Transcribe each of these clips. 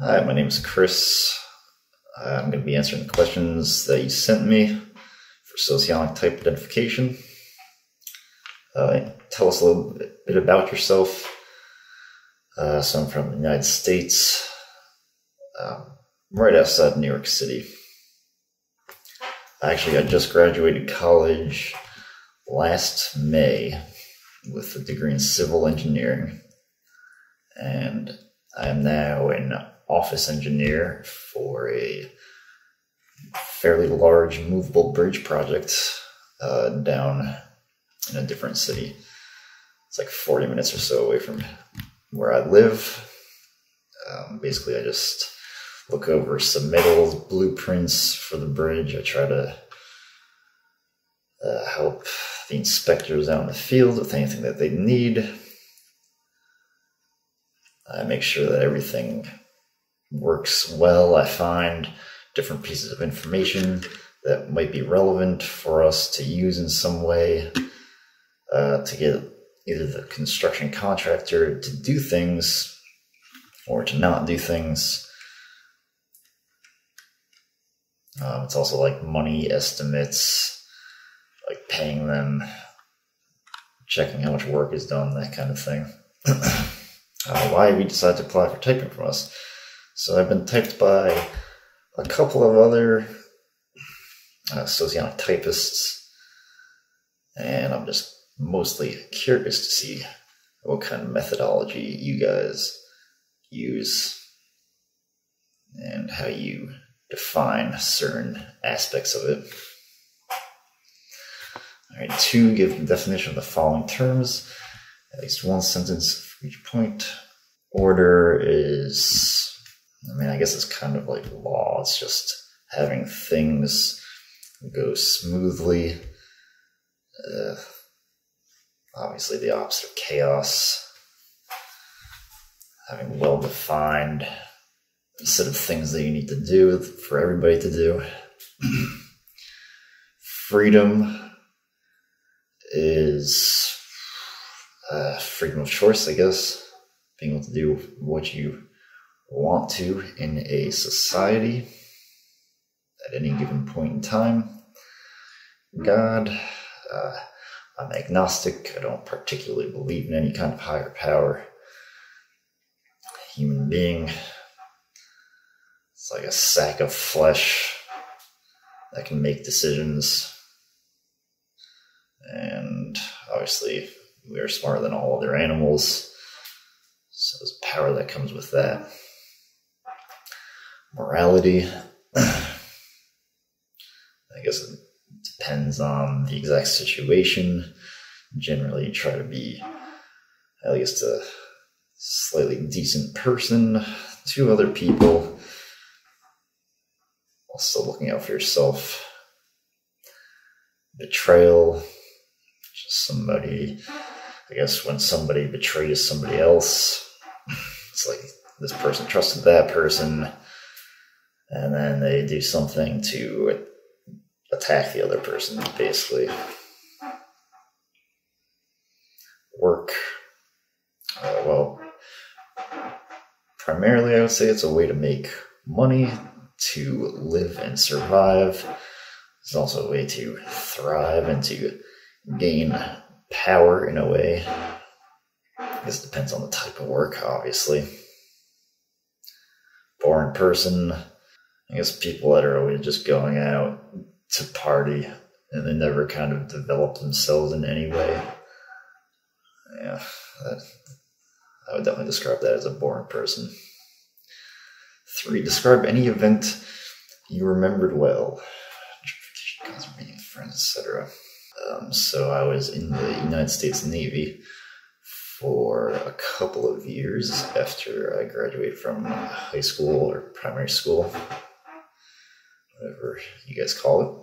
Hi, my name is Chris. I'm going to be answering the questions that you sent me for socionic type identification. Tell us a little bit about yourself. So I'm from the United States, right outside New York City. Actually, I just graduated college last May with a degree in civil engineering, and I am now an office engineer for a fairly large movable bridge project down in a different city. It's like 40 minutes or so away from where I live. Basically, I just look over submittals, blueprints for the bridge. I try to help the inspectors out in the field with anything that they need. I make sure that everything works well. I find different pieces of information that might be relevant for us to use in some way to get either the construction contractor to do things or to not do things. It's also like money estimates, like paying them, checking how much work is done, that kind of thing. Why we decided to apply for typing from us. So I've been typed by a couple of other socionic typists, and I'm just mostly curious to see what kind of methodology you guys use and how you define certain aspects of it. All right, 2, give the definition of the following terms, at least one sentence for each point. Order is, I guess it's kind of like law. It's just having things go smoothly. Obviously the opposite of chaos. Having well-defined set of things that you need to do for everybody to do. Freedom is freedom of choice, I guess. Being able to do what you want to in a society at any given point in time. God, I'm agnostic. I don't particularly believe in any kind of higher power. Human being, it's like a sack of flesh that can make decisions. And obviously, we are smarter than all other animals. So there's power that comes with that. Morality, I guess it depends on the exact situation. Generally, you try to be at least a slightly decent person to other people, while still looking out for yourself. Betrayal, just somebody, I guess when somebody betrays somebody else, it's like this person trusted that person, and then they do something to attack the other person, basically. Work. Primarily I would say it's a way to make money, to live and survive. It's also a way to thrive and to gain power in a way. I guess it depends on the type of work, obviously. Boring person, I guess people that are always just going out to party and they never kind of develop themselves in any way. Yeah, I would definitely describe that as a boring person. 3, describe any event you remembered well. Meeting friends, etc. So I was in the United States Navy for a couple of years after I graduated from high school or primary school, whatever you guys call it.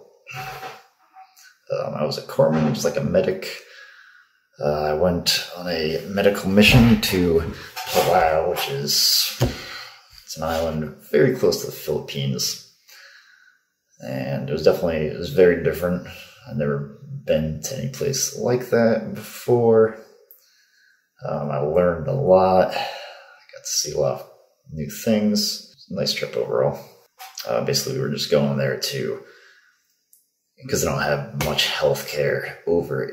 I was a corpsman, which is like a medic. I went on a medical mission to Palau, which is an island very close to the Philippines. And it was very different. I've never been to any place like that before. I learned a lot. I got to see a lot of new things. Nice trip overall. Basically, we were just going there because they don't have much healthcare over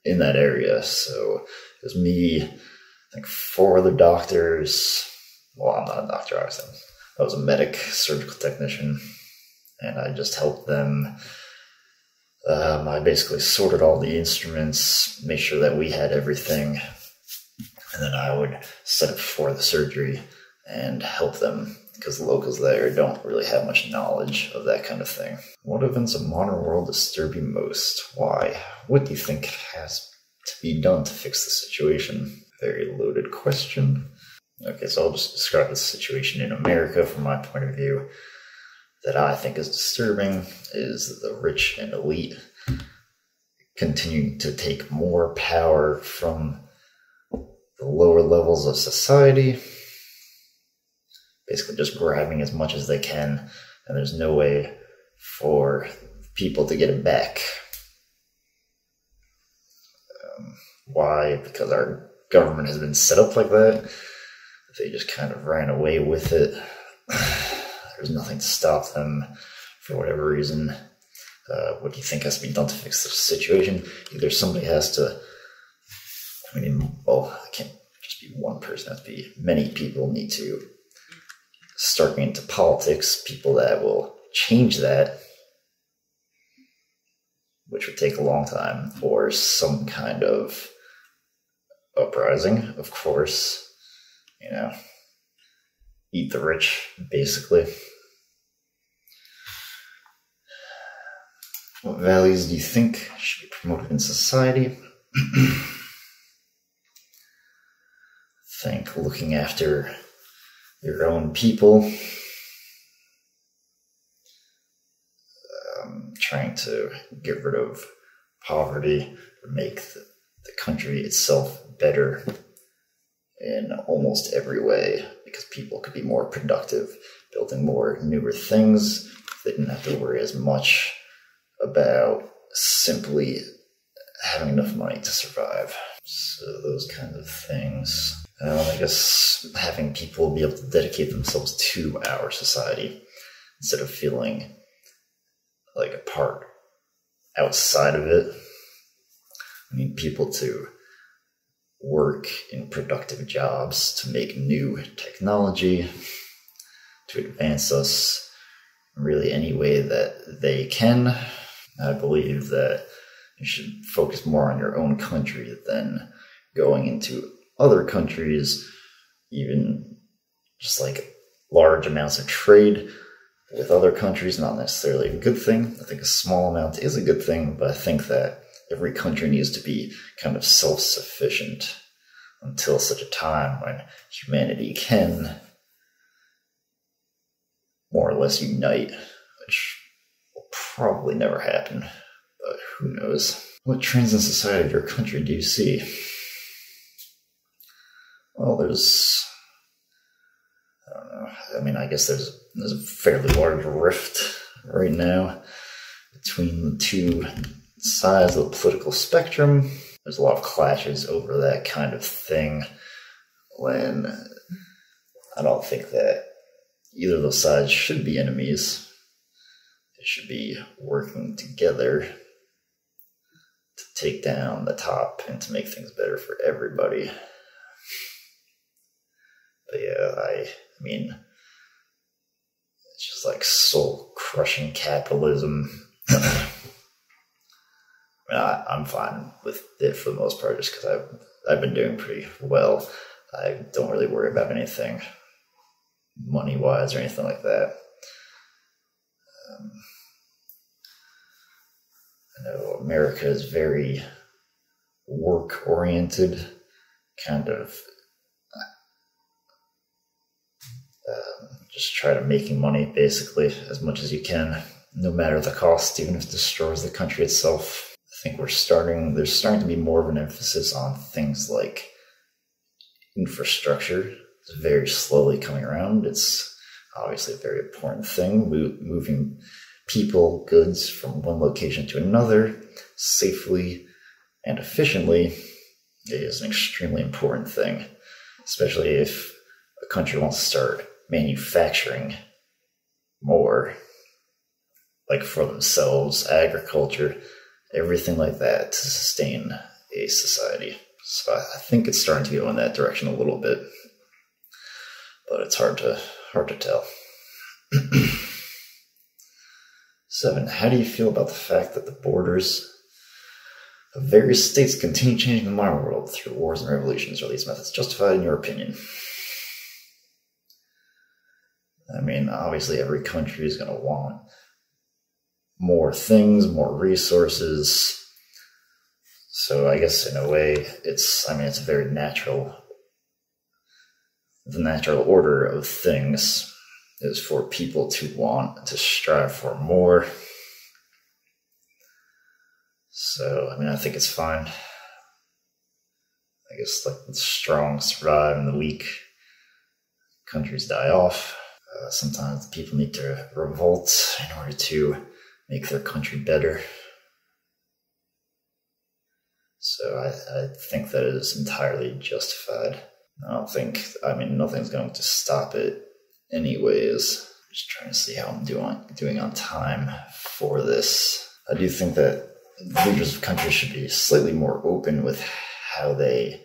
in that area. So it was me, I think 4 other doctors. Well, I'm not a doctor, obviously. I was a medic, surgical technician, and I just helped them. I basically sorted all the instruments, made sure that we had everything, and then I would set up for the surgery and help them, because the locals there don't really have much knowledge of that kind of thing. What events of modern world disturb you most? Why? What do you think has to be done to fix the situation? Very loaded question. Okay, so I'll just describe the situation in America from my point of view. That I think is disturbing is the rich and elite continuing to take more power from the lower levels of society, basically just grabbing as much as they can, and there's no way for people to get it back. Why? Because our government has been set up like that. They just kind of ran away with it. There's nothing to stop them for whatever reason. What do you think has to be done to fix the situation? Either somebody has to, it can't just be one person, it has to be many people need to start getting into politics, people that will change that, which would take a long time, or some kind of uprising, of course, eat the rich, basically. What values do you think should be promoted in society? I think looking after your own people, trying to get rid of poverty, make the country itself better in almost every way, because people could be more productive, building more newer things. They didn't have to worry as much about simply having enough money to survive. So those kinds of things. I guess having people be able to dedicate themselves to our society instead of feeling like a part outside of it. I need people to work in productive jobs to make new technology, to advance us really any way that they can. I believe that you should focus more on your own country than going into other countries, even just like large amounts of trade with other countries, not necessarily a good thing. I think a small amount is a good thing, but I think that every country needs to be kind of self-sufficient until such a time when humanity can more or less unite, which will probably never happen, but who knows. What trends in society of your country do you see? Well, I guess there's a fairly large rift right now between the two sides of the political spectrum. There's a lot of clashes over that kind of thing, when I don't think that either of those sides should be enemies. They should be working together to take down the top and to make things better for everybody. But yeah, it's just like soul-crushing capitalism. I'm fine with it for the most part, just because I've been doing pretty well. I don't really worry about anything money-wise or anything like that. I know America is very work-oriented, kind of just try to making money basically as much as you can, no matter the cost, even if it destroys the country itself. I think there's starting to be more of an emphasis on things like infrastructure. It's very slowly coming around. It's obviously a very important thing. Moving people, goods from one location to another safely and efficiently is an extremely important thing, especially if a country wants to start manufacturing more, like for themselves, agriculture, everything like that to sustain a society. So I think it's starting to go in that direction a little bit, but it's hard to tell. 7. How do you feel about the fact that the borders of various states continue changing the modern world through wars and revolutions? Are these methods justified in your opinion? I mean, obviously every country is going to want more things, more resources. So I guess in a way, it's a very natural. The natural order of things is for people to want to strive for more. So, I think it's fine. I guess like the strong survive and the weak countries die off. Sometimes people need to revolt in order to make their country better. So I think that is entirely justified. Nothing's going to stop it anyways. I'm just trying to see how I'm doing on time for this. I do think that leaders of countries should be slightly more open with how they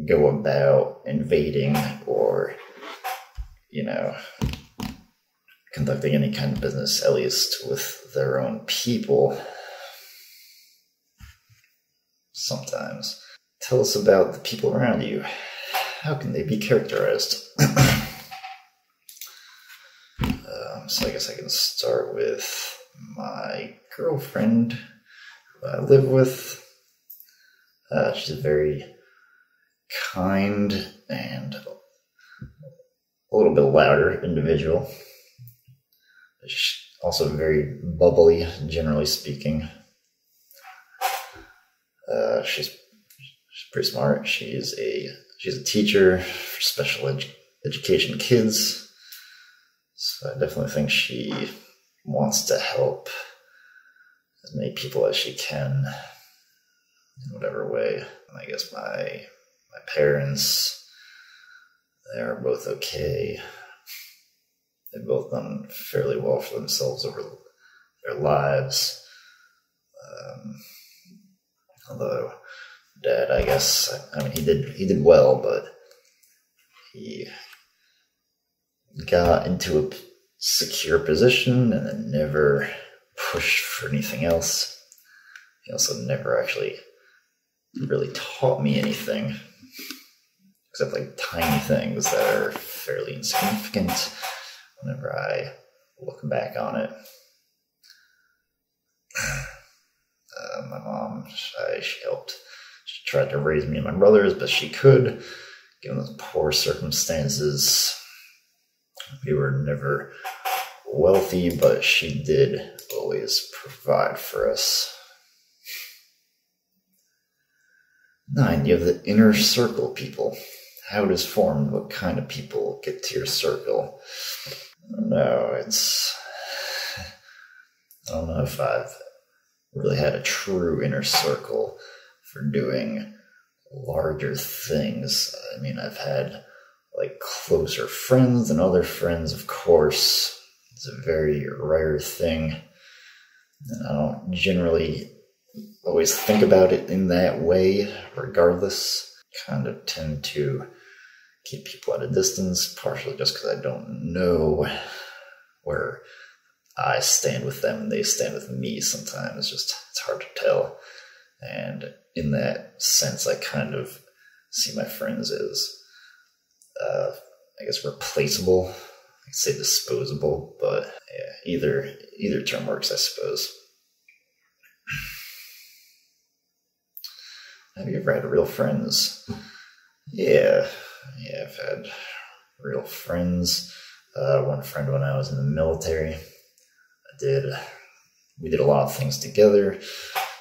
go about invading or, conducting any kind of business, at least with their own people. Sometimes. Tell us about the people around you. How can they be characterized? So I guess I can start with my girlfriend, who I live with. She's a very kind and a little bit louder individual. She's also very bubbly, generally speaking. She's pretty smart. She's a teacher for special education kids. So I definitely think she wants to help as many people as she can in whatever way. And I guess my parents, they're both okay. They've both done fairly well for themselves over their lives. Although Dad, I guess, he did well, but he got into a secure position and then never pushed for anything else. He also never actually really taught me anything, except like tiny things that are fairly insignificant whenever I look back on it. My mom, she helped. She tried to raise me and my brothers best she could, given those poor circumstances. We were never wealthy, but she did always provide for us. 9, you have the inner circle people. How it is formed, what kind of people get to your circle? I don't know if I've really had a true inner circle for doing larger things. I've had like closer friends than other friends, of course. It's a very rare thing. And I don't generally always think about it in that way, regardless. Kind of tend to keep people at a distance, partially just because I don't know where I stand with them and they stand with me sometimes. It's hard to tell. And in that sense, I kind of see my friends as, replaceable. I could say disposable, but yeah, either term works, I suppose. Have you ever had real friends? Yeah, I've had real friends. One friend when I was in the military. We did a lot of things together,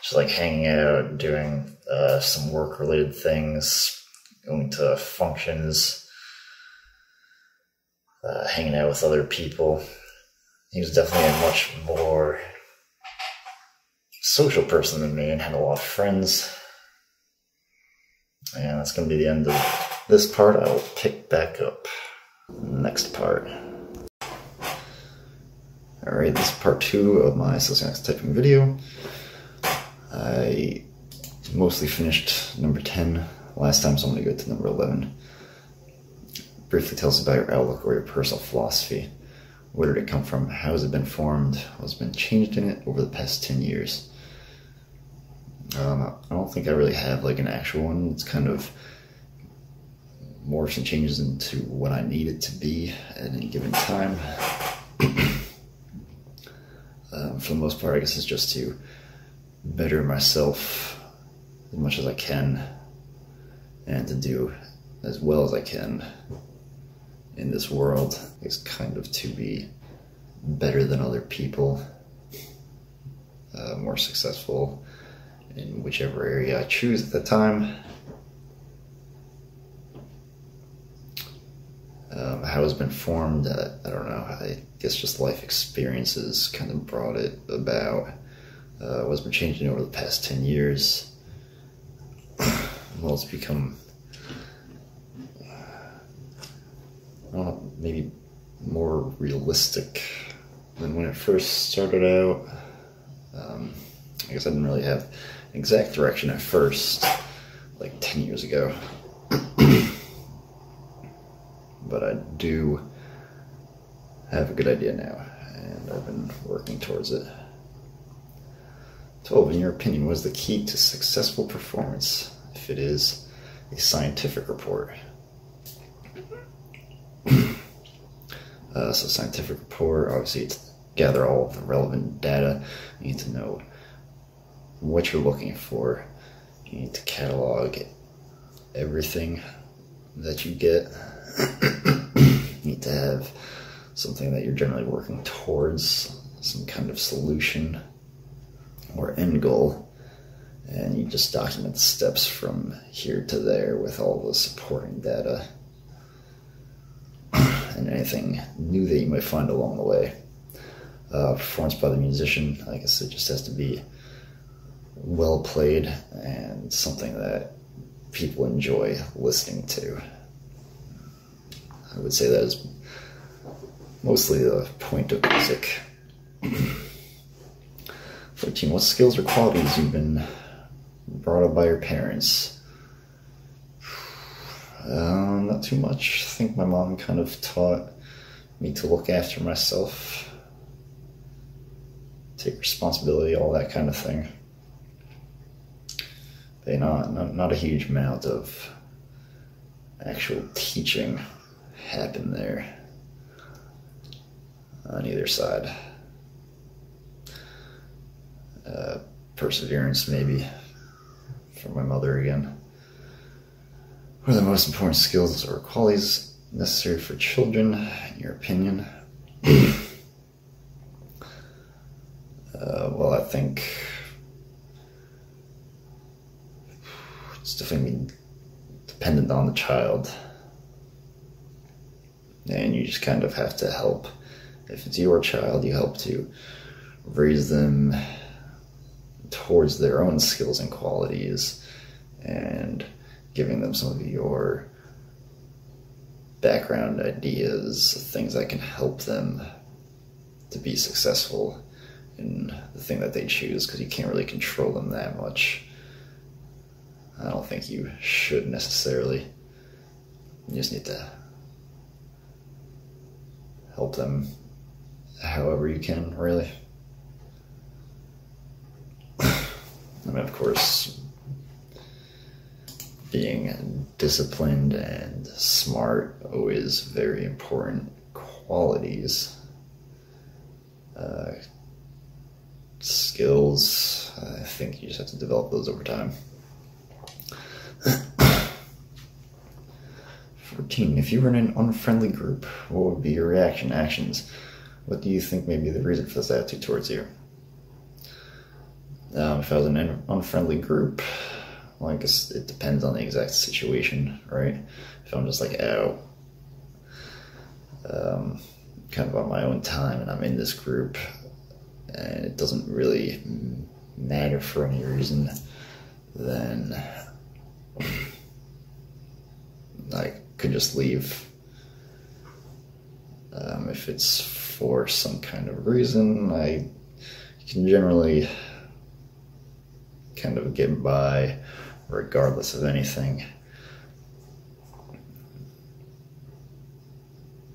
just like hanging out, doing some work-related things, going to functions, hanging out with other people. He was definitely a much more social person than me and had a lot of friends. And that's going to be the end of this part. I will pick back up. Next part. Alright, this is part 2 of my Socionics typing video. I mostly finished number 10 last time, so I'm going to go to number 11. Briefly tell us about your outlook or your personal philosophy. Where did it come from? How has it been formed? What's been changed in it over the past 10 years? I don't think I really have like an actual one. It's kind of morphs and changes into what I need it to be at any given time. For the most part, I guess it's just to better myself as much as I can and to do as well as I can in this world. It's kind of to be better than other people, more successful in whichever area I choose at the time. How it's been formed, I don't know. I guess just life experiences kind of brought it about. What's been changing over the past 10 years? Well, it's become, I don't know, maybe more realistic than when it first started out. I guess I didn't really have an exact direction at first, like 10 years ago. But I do have a good idea now, and I've been working towards it. 12. In your opinion, what is the key to successful performance, if it is a scientific report? So scientific report, obviously, it's gather all of the relevant data. You need to know what you're looking for. You need to catalog everything that you get. You need to have something that you're generally working towards, some kind of solution or end goal, and you just document the steps from here to there with all the supporting data and anything new that you might find along the way. Performance by the musician, I guess it just has to be well played and something that people enjoy listening to. I would say that is mostly the point of music. 13. What skills or qualities you've been brought up by your parents? Not too much. I think my mom kind of taught me to look after myself, take responsibility, all that kind of thing. But not a huge amount of actual teaching happened there on either side. Perseverance, maybe, from my mother again. What are the most important skills or qualities necessary for children, in your opinion? Well, I think it's definitely dependent on the child. And you just kind of have to help. If it's your child, you help to raise them towards their own skills and qualities and giving them some of your background ideas, things that can help them to be successful in the thing that they choose, because you can't really control them that much. I don't think you should necessarily. You just need to help them however you can, really. I mean, of course, being disciplined and smart, always very important qualities. Skills, I think you just have to develop those over time. 14. If you were in an unfriendly group, what would be your reaction, actions? What do you think may be the reason for this attitude towards you? If I was in an unfriendly group, well, I guess it depends on the exact situation, right? If I'm just like out, kind of on my own time, and I'm in this group, and it doesn't really matter for any reason, then I could just leave If it's for some kind of reason, I can generally kind of get by regardless of anything.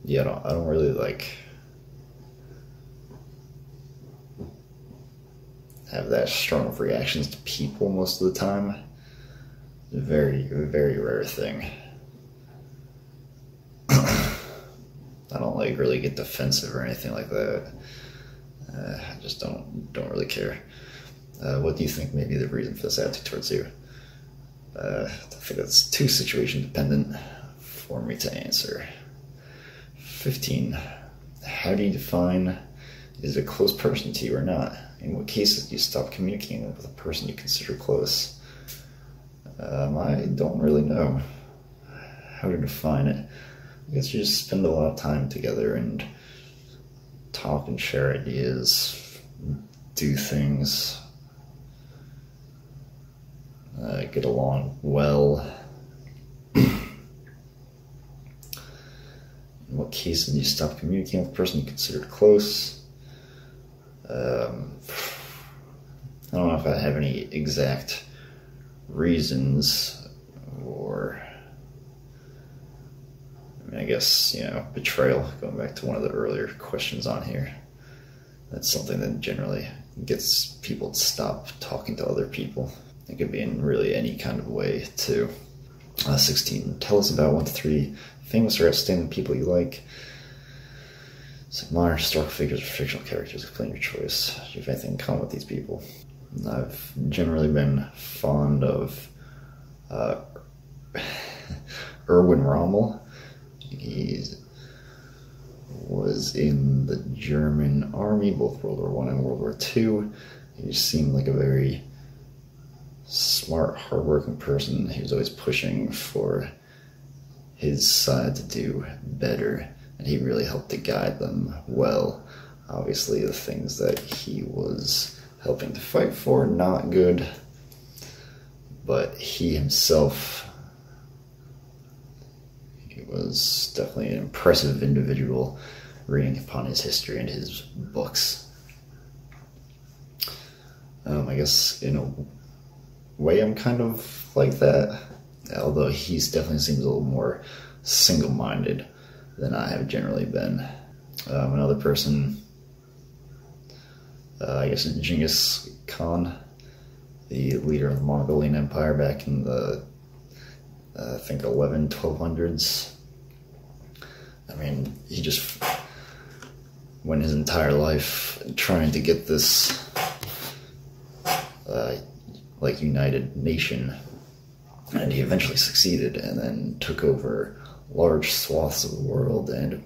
Yeah, I don't really like have that strong of reactions to people most of the time. It's a very, very rare thing. I don't like really get defensive or anything like that. I just don't really care. What do you think may be the reason for this attitude towards you? I think that's too situation dependent for me to answer. 15. How do you define is a close person to you or not? In what cases do you stop communicating with a person you consider close? I don't really know how to define it. I guess you just spend a lot of time together and talk and share ideas, do things, get along well. In what cases do you stop communicating with a person you consider close? I don't know if I have any exact reasons, or I guess, betrayal, going back to one of the earlier questions on here. That's something that generally gets people to stop talking to other people. It could be in really any kind of way, too. 16. Tell us about 1 to 3 famous or outstanding people you like. Some modern historical figures or fictional characters. Explain your choice. Do you have anything in common with these people? I've generally been fond of Erwin Rommel. He was in the German army, both World War I and World War II. He just seemed like a very smart, hardworking person. He was always pushing for his side to do better, and he really helped to guide them well. Obviously, the things that he was helping to fight for, not good, but he himself, he was definitely an impressive individual, reading upon his history and his books. I guess in a way I'm kind of like that, although he definitely seems a little more single-minded than I have generally been. Another person, I guess Genghis Khan, the leader of the Mongolian Empire back in the, I think 1200s. I mean, he just went his entire life trying to get this united nation, and he eventually succeeded, and then took over large swaths of the world and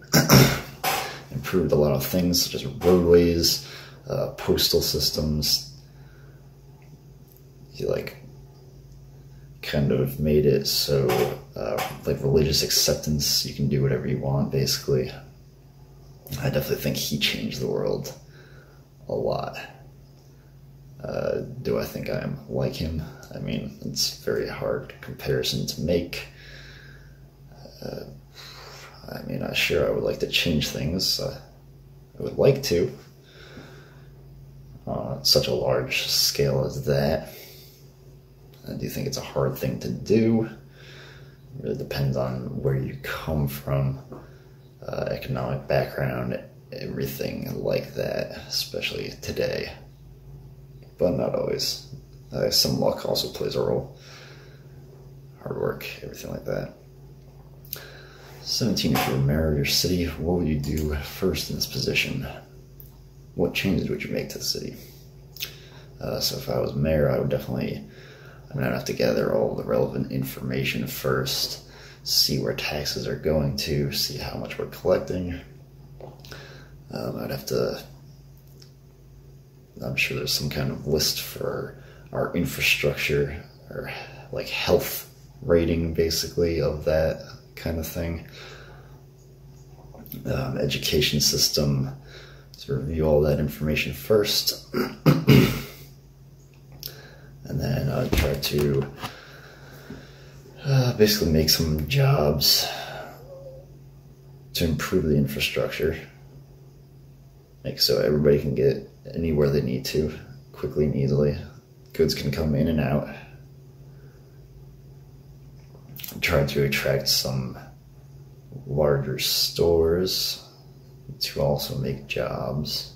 improved a lot of things, such as roadways, postal systems. He kind of made it so religious acceptance, you can do whatever you want, basically. I definitely think he changed the world a lot. Do I think I'm like him? I mean, it's a very hard comparison to make. Sure, I would like to change things. I would like to. On such a large scale as that. I do think it's a hard thing to do. It really depends on where you come from, economic background, everything like that, especially today. But not always. Some luck also plays a role. Hard work, everything like that. 17, if you were mayor of your city, what would you do first in this position? What changes would you make to the city? So if I was mayor, I would definitely, I'd have to gather all the relevant information first, see where taxes are going to, see how much we're collecting. I'd have to, I'm sure there's some kind of list for our infrastructure, or health rating, basically, of that kind of thing. Education system, to review all that information first. And then I'd try to basically make some jobs to improve the infrastructure. make so everybody can get anywhere they need to, quickly and easily. Goods can come in and out. Try to attract some larger stores to also make jobs.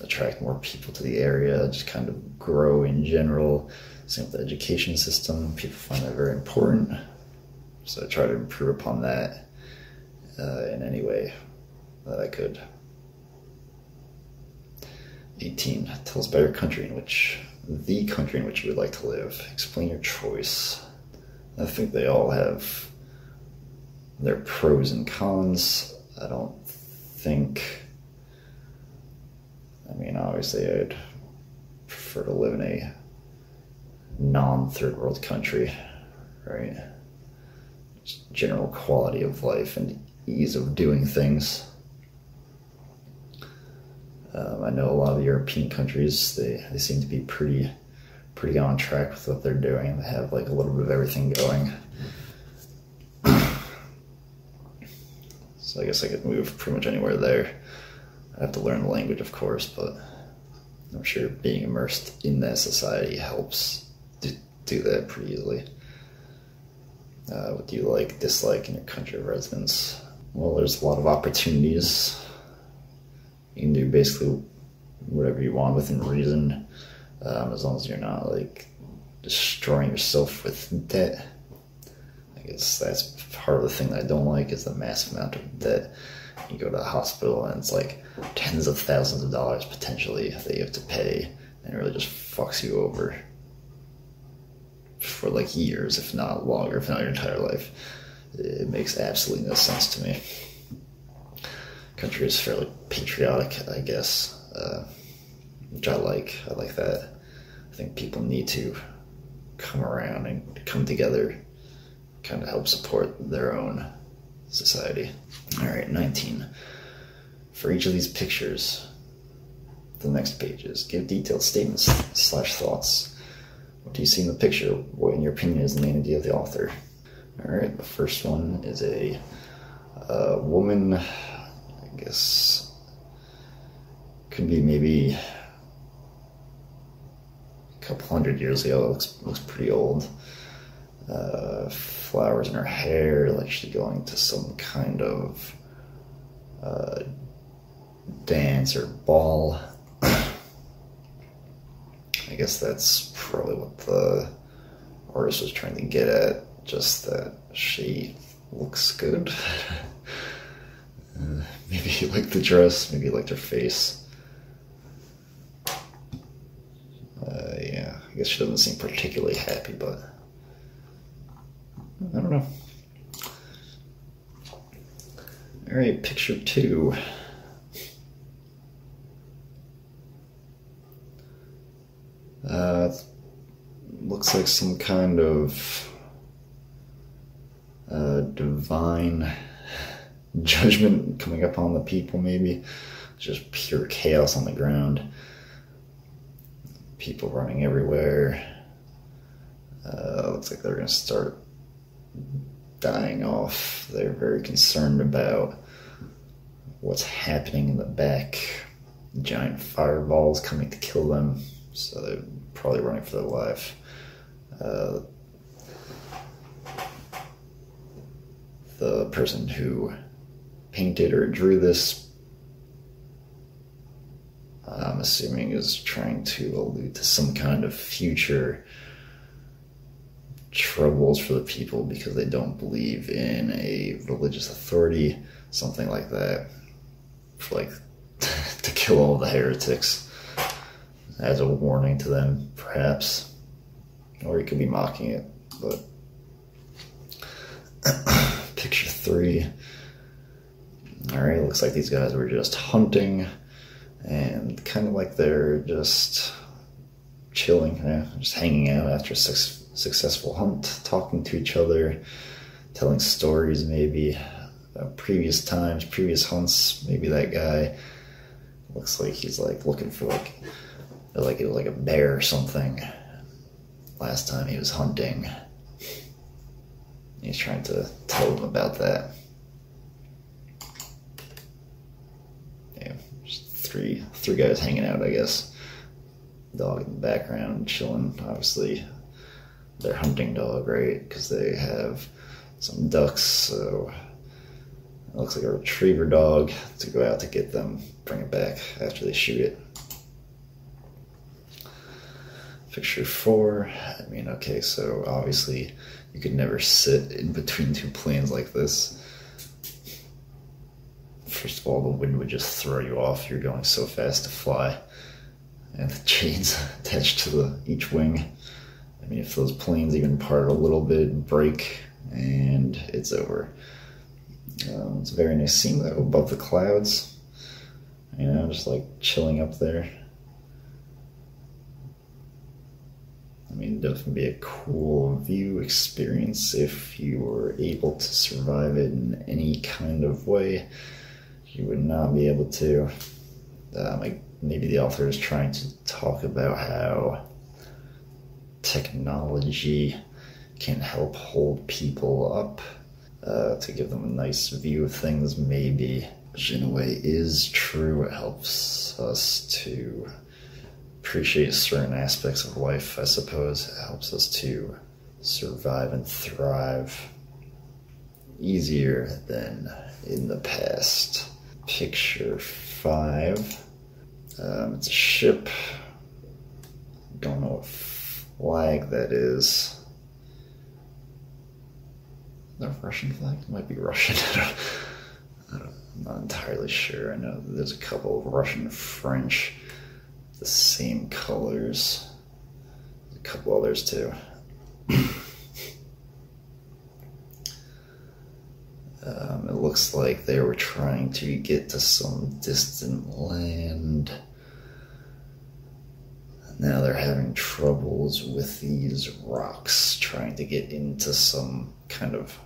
Attract more people to the area, just kind of grow in general. Same with the education system. People find that very important. So I try to improve upon that in any way that I could. 18. Tell us about your country the country in which you would like to live. Explain your choice. I think they all have their pros and cons. Obviously I'd prefer to live in a non-third world country, right? Just general quality of life and ease of doing things. I know a lot of European countries, they seem to be pretty on track with what they're doing. They have like a little bit of everything going. So I guess I could move pretty much anywhere there. I have to learn the language, of course, but I'm sure being immersed in that society helps to do that pretty easily. What do you dislike in your country of residence? Well, there's a lot of opportunities. You can do basically whatever you want within reason, as long as you're not destroying yourself with debt. I guess that's part of the thing that I don't like, is the massive amount of debt. You go to the hospital and it's like tens of thousands of dollars potentially that you have to pay, and it really just fucks you over for years, if not longer, if not your entire life. It makes absolutely no sense to me. Country is fairly patriotic, I guess, which I like. I like that. I think people need to come around and come together, kind of help support their own society. All right, 19. For each of these pictures, the next pages, give detailed statements / thoughts. What do you see in the picture? What, in your opinion, is the main idea of the author? All right, the first one is a woman, I guess, could be maybe a couple hundred years ago. It looks pretty old. Flowers in her hair, like she's going to some kind of dance or ball. I guess that's probably what the artist was trying to get at, just that she looks good. Maybe you liked the dress, maybe you liked her face. Yeah, I guess she doesn't seem particularly happy, but I don't know. All right, picture 2. Looks like some kind of divine judgment coming upon the people, maybe. Just pure chaos on the ground. People running everywhere. Looks like they're going to start dying off. They're very concerned about what's happening in the back. Giant fireballs coming to kill them, so they're probably running for their life. The person who painted or drew this, I'm assuming, is trying to allude to some kind of future troubles for the people because they don't believe in a religious authority, something like that, for to kill all the heretics as a warning to them, perhaps. Or he could be mocking it, but picture 3. Alright, looks like these guys were just hunting, and kind of like they're just chilling, just hanging out after a successful hunt, talking to each other, telling stories maybe about previous times, previous hunts. Maybe that guy looks like he's looking for it was like a bear or something last time he was hunting. He's trying to tell them about that. three guys hanging out, I guess. Dog in the background, chilling, obviously. Their hunting dog, right? Because they have some ducks, so it looks like a retriever dog to go out to get them, bring it back after they shoot it. Picture 4, I mean, okay, so obviously you could never sit in between two planes like this. First of all, the wind would just throw you off. You're going so fast to fly. And the chains attached to each wing. I mean, if those planes even part a little bit, break, and it's over. It's a very nice scene though, above the clouds. You know, just like chilling up there. I mean, definitely be a cool view experience if you were able to survive it in any kind of way. You would not be able to. Like maybe the author is trying to talk about how technology can help hold people up, to give them a nice view of things, maybe, which in a way is true. It helps us to appreciate certain aspects of life, I suppose. It helps us to survive and thrive easier than in the past. Picture 5. It's a ship. Don't know what flag that is. The Russian flag? It might be Russian. I'm not entirely sure. I know there's a couple of Russian and French, the same colors. There's a couple others too. It looks like they were trying to get to some distant land. Now they're having troubles with these rocks, trying to get into some kind of,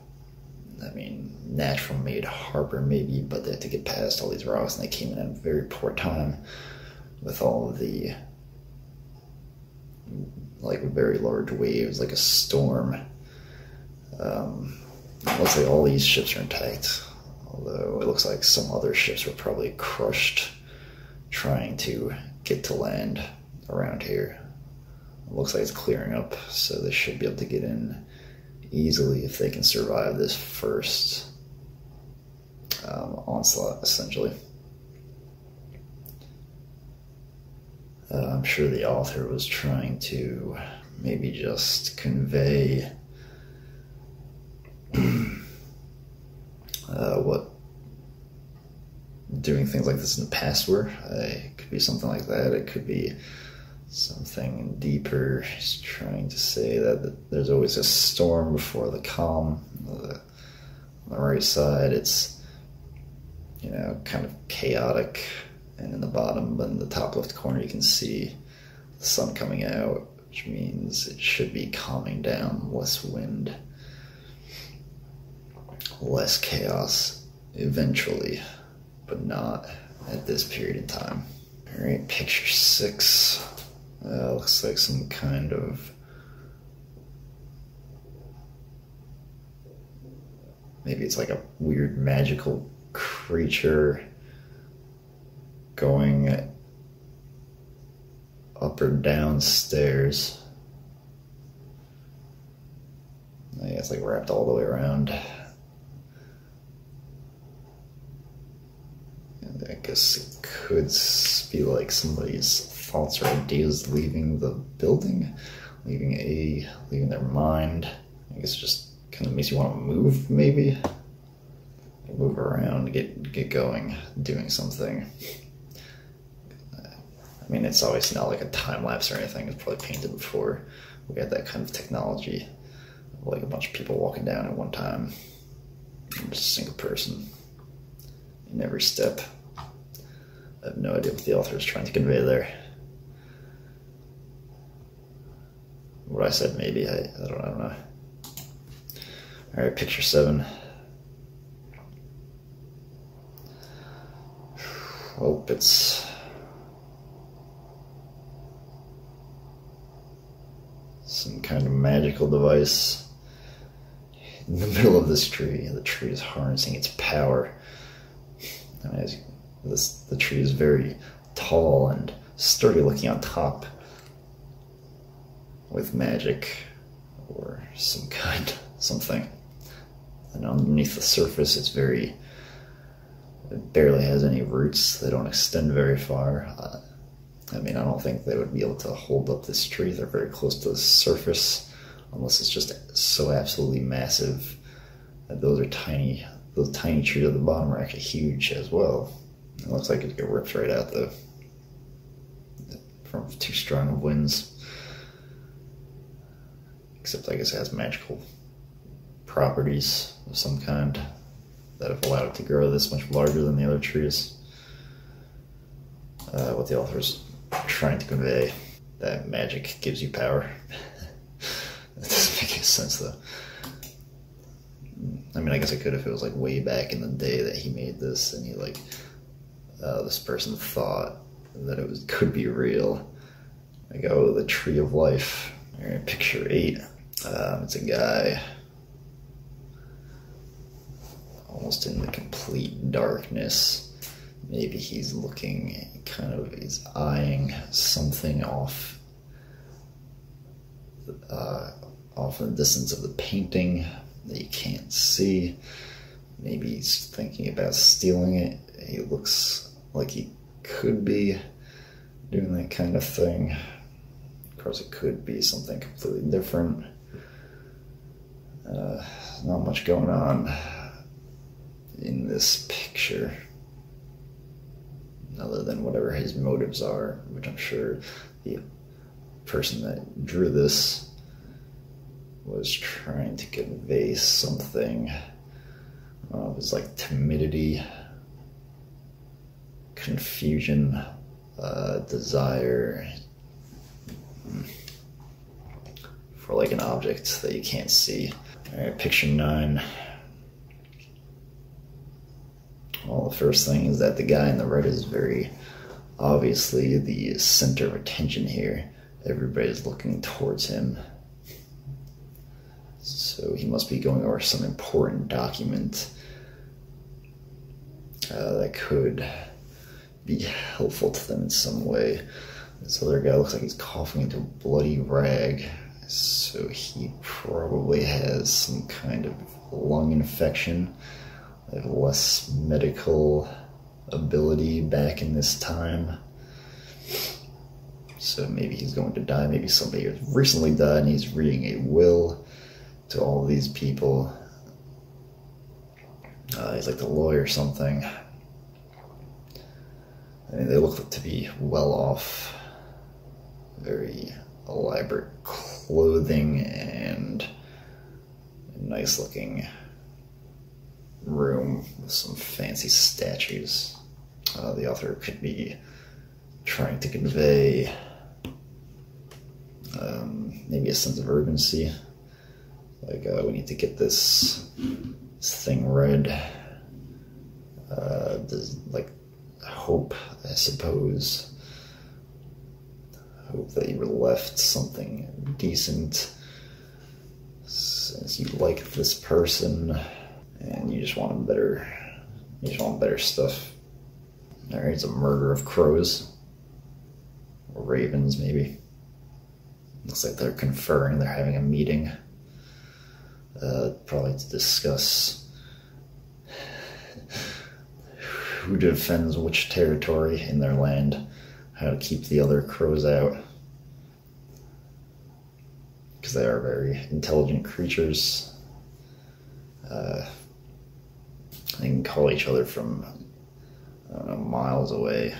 I mean, natural made harbor maybe, but they had to get past all these rocks, and they came in at a very poor time with all of the, like, very large waves, like a storm. Looks like all these ships are intact, although it looks like some other ships were probably crushed trying to get to land around here. It looks like it's clearing up, so they should be able to get in easily if they can survive this first onslaught, essentially. I'm sure the author was trying to maybe just convey what doing things like this in the past were. It could be something like that. It could be something deeper. He's trying to say that there's always a storm before the calm. On the right side, it's, you know, kind of chaotic, and in the bottom, but in the top left corner, you can see the sun coming out, which means it should be calming down, less wind, less chaos eventually, but not at this period in time. All right, picture 6. Looks like some kind of, maybe it's like a weird magical creature going up or down stairs. I guess like wrapped all the way around. And I guess it could be like somebody's thoughts or ideas leaving the building, leaving their mind. I guess it just kind of makes you want to move, maybe. Move around, get going, doing something. I mean, it's always not like a time lapse or anything. It's probably painted before we had that kind of technology, like a bunch of people walking down at one time, just a single person in every step. I have no idea what the author is trying to convey there. What I said, maybe, I don't know. All right, picture 7. Hope it's some kind of magical device in the middle of this tree. The tree is harnessing its power. I mean, the tree is very tall and sturdy looking on top, with magic or something. And underneath the surface, it barely has any roots. They don't extend very far. I mean, I don't think they would be able to hold up this tree. They're very close to the surface, unless it's just so absolutely massive that those tiny trees at the bottom are actually huge as well. It looks like it get ripped right out though, from too strong of winds. Except I guess it has magical properties of some kind that have allowed it to grow this much larger than the other trees. What the author's trying to convey, that magic gives you power. That doesn't make any sense though. I mean, I guess I could if it was like way back in the day that he made this and he this person thought that it could be real. Like, oh, the tree of life. Alright, picture 8. It's a guy almost in the complete darkness. Maybe he's looking, he's eyeing something off in the distance of the painting that you can't see. Maybe he's thinking about stealing it. He looks like he could be doing that kind of thing. Of course, it could be something completely different. Not much going on in this picture, other than whatever his motives are, which I'm sure the person that drew this was trying to convey something. It was like timidity, confusion, desire for like an object that you can't see. Alright, picture 9. Well, the first thing is that the guy in the red is very obviously the center of attention here. Everybody's looking towards him. So he must be going over some important document that could be helpful to them in some way. This other guy looks like he's coughing into a bloody rag. So he probably has some kind of lung infection. They have less medical ability back in this time. So maybe he's going to die. Maybe somebody has recently died and he's reading a will to all these people. He's like the lawyer or something. I mean, they look to be well off. Very elaborate clothing and a nice looking room with some fancy statues. The author could be trying to convey maybe a sense of urgency. Like, we need to get this thing read. Like, hope, I suppose. Hope that you were left something decent, since you like this person and you just want better stuff. Alright, it's a murder of crows or ravens, maybe. Looks like they're conferring, they're having a meeting, probably to discuss who defends which territory in their land, how to keep the other crows out, because they are very intelligent creatures. They can call each other from, I don't know, miles away,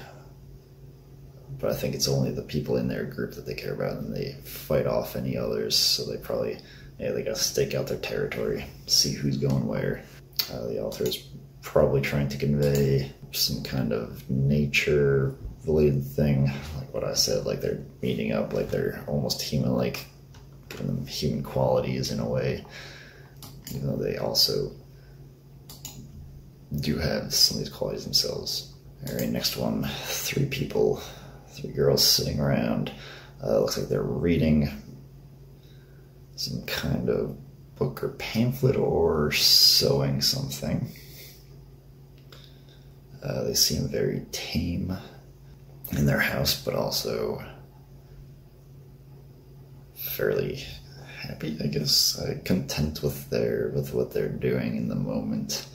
but I think it's only the people in their group that they care about, and they fight off any others, so they probably, they gotta stake out their territory, see who's going where. The author is probably trying to convey some kind of nature-related thing, like what I said, like they're meeting up, like they're almost human-like, giving them human qualities in a way, even though they also do have some of these qualities themselves. Alright, next one. 3 girls sitting around. Looks like they're reading some kind of book or pamphlet or sewing something. They seem very tame. in their house, but also fairly happy, I guess, content with what they're doing in the moment.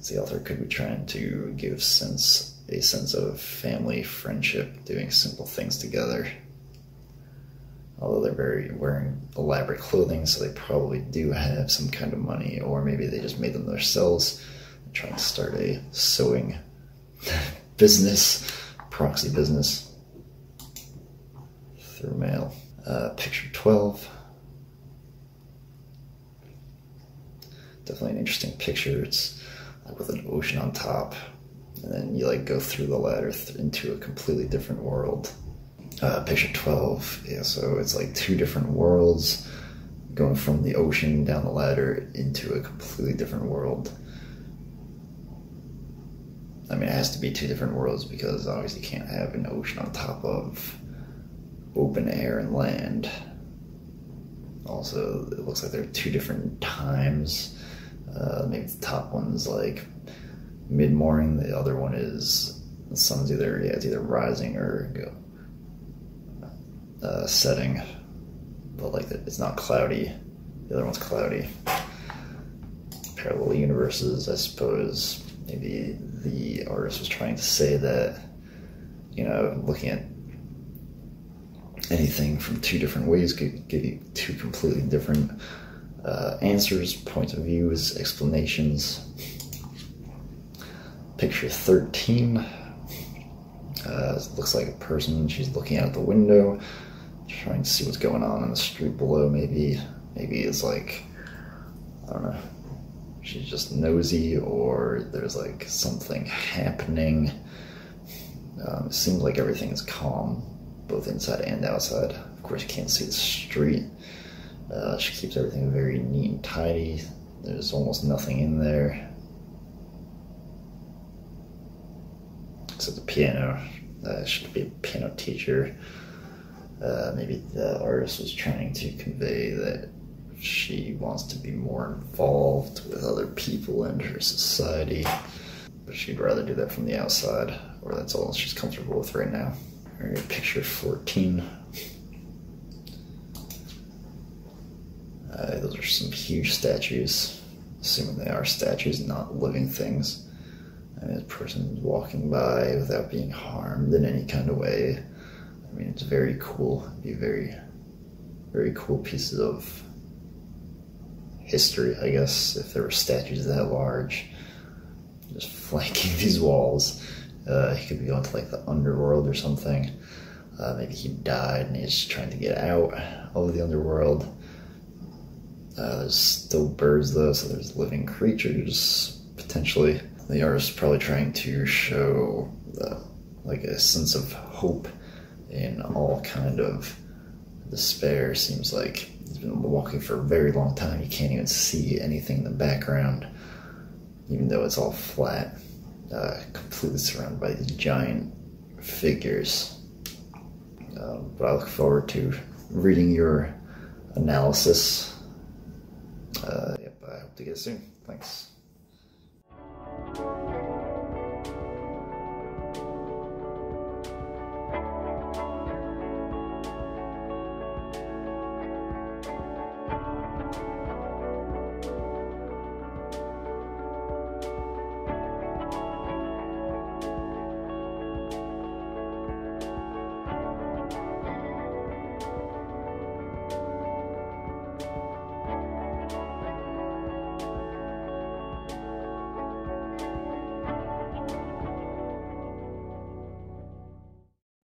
The author could be trying to give a sense of family, friendship, doing simple things together. Although they're wearing elaborate clothing, so they probably do have some kind of money, or maybe they just made them themselves. They're trying to start a sewing business, proxy business, through mail. Picture 12. Definitely an interesting picture. It's like with an ocean on top, and then you like go through the ladder into a completely different world. Picture 12, yeah, so it's like two different worlds going from the ocean down the ladder into a completely different world. I mean, it has to be two different worlds because obviously you can't have an ocean on top of open air and land. Also, it looks like there are two different times. Maybe the top one's like mid-morning, the other one is the sun's either rising or setting, but like it's not cloudy. The other one's cloudy. Parallel universes, I suppose. Maybe the artist was trying to say that, you know, looking at anything from two different ways could give you two completely different answers, points of views, explanations. Picture 13. Looks like a person, she's looking out the window, trying to see what's going on in the street below. Maybe it's like, I don't know, she's just nosy, or there's like something happening. It seems like everything is calm, both inside and outside. Of course, you can't see the street. She keeps everything very neat and tidy. There's almost nothing in there, except the piano. Should be a piano teacher. Maybe the artist was trying to convey that she wants to be more involved with other people and her society, but she'd rather do that from the outside, or that's all she's comfortable with right now. Alright, picture 14. Those are some huge statues, assuming they are statues, not living things. I mean, this person's walking by without being harmed in any kind of way. I mean, it's very cool. It'd be very, very cool pieces of history, I guess, if there were statues that large just flanking these walls. He could be going to like the underworld or something. Maybe he died and he's trying to get out of the underworld. There's still birds though, so there's living creatures potentially. The artist is probably trying to show like a sense of hope in all kind of despair. Seems like he's been walking for a very long time. You can't even see anything in the background, even though it's all flat, completely surrounded by these giant figures. But I look forward to reading your analysis. Yep, I hope to get it soon. Thanks.